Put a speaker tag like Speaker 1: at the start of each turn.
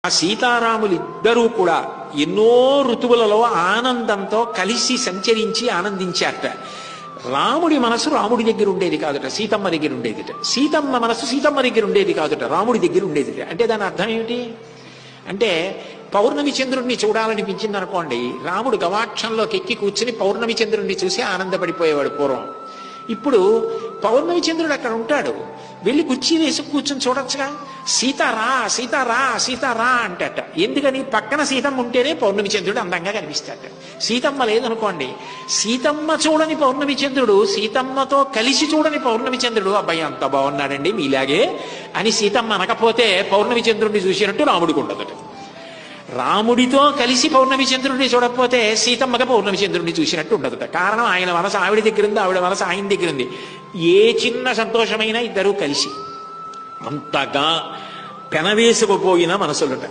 Speaker 1: ఆ సీతారాములిద్దరూ కూడా ఎన్నో ఋతువులలో ఆనందంతో కలిసి సంచరించి ఆనందించారట. రాముడి మనసు రాముడి దగ్గర ఉండేది కాదుట, సీతమ్మ దగ్గర ఉండేదిట. సీతమ్మ మనసు సీతమ్మ దగ్గర ఉండేది కాదుట, రాముడి దగ్గర ఉండేదిట. అంటే దాని అర్థం ఏమిటి అంటే, పౌర్ణమి చంద్రుడిని చూడాలనిపించింది అనుకోండి, రాముడు గవాక్షంలోకి ఎక్కి కూర్చుని పౌర్ణమి చంద్రుడిని చూసి ఆనందపడిపోయేవాడు పూర్వం. ఇప్పుడు పౌర్ణమి చంద్రుడు అక్కడ ఉంటాడు, వెళ్ళి కుర్చీ వేసి కూర్చొని చూడొచ్చుగా. సీతారా సీతారా సీతారా అంటట. ఎందుకని? పక్కన సీతమ్మ ఉంటేనే పౌర్ణమి చంద్రుడు అందంగా కనిపిస్తాట. సీతమ్మ లేదనుకోండి, సీతమ్మ చూడని పౌర్ణమి చంద్రుడు, సీతమ్మతో కలిసి చూడని పౌర్ణమి చంద్రుడు, అబ్బాయి అంత బాగున్నాడండి మీలాగే అని సీతమ్మ అనకపోతే పౌర్ణమి చంద్రుడిని చూసినట్టు రాముడికి ఉండదట. రాముడితో కలిసి పౌర్ణమి చంద్రుడిని చూడకపోతే సీతమ్మగా పౌర్ణమి చంద్రుడిని చూసినట్టు ఉండదట. కారణం, ఆయన మనసు ఆవిడ దగ్గర ఉంది, ఆవిడ మనసు ఆయన దగ్గర ఉంది. ఏ చిన్న సంతోషమైనా ఇద్దరూ కలిసి అంతగా పెనవేసుకుపోయిన మనసులట.